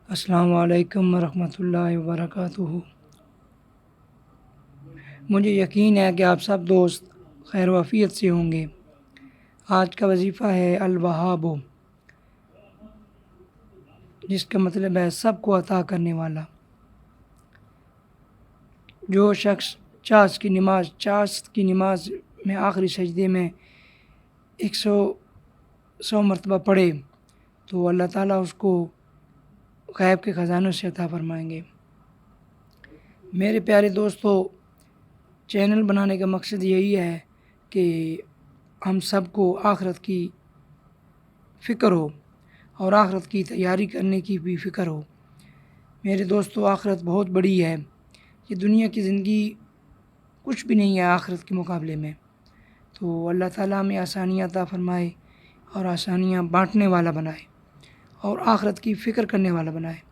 السلام علیکم ورحمۃ اللہ وبرکاتہ۔ مجھے یقین ہے کہ آپ سب دوست خیر و عافیت سے ہوں گے۔ آج کا وظیفہ ہے الوہاب، جس کا مطلب ہے سب کو عطا کرنے والا۔ جو شخص چاشت کی نماز میں آخری سجدے میں 100 مرتبہ پڑھے تو اللہ تعالیٰ اس کو غیب کے خزانوں سے عطا فرمائیں گے۔ میرے پیارے دوستو، چینل بنانے کا مقصد یہی ہے کہ ہم سب کو آخرت کی فکر ہو اور آخرت کی تیاری کرنے کی بھی فکر ہو۔ میرے دوستو، آخرت بہت بڑی ہے۔ یہ دنیا کی زندگی کچھ بھی نہیں ہے آخرت کے مقابلے میں۔ تو اللہ تعالیٰ ہمیں آسانیاں عطا فرمائے اور آسانیاں بانٹنے والا بنائے اور آخرت کی فکر کرنے والا بنائے۔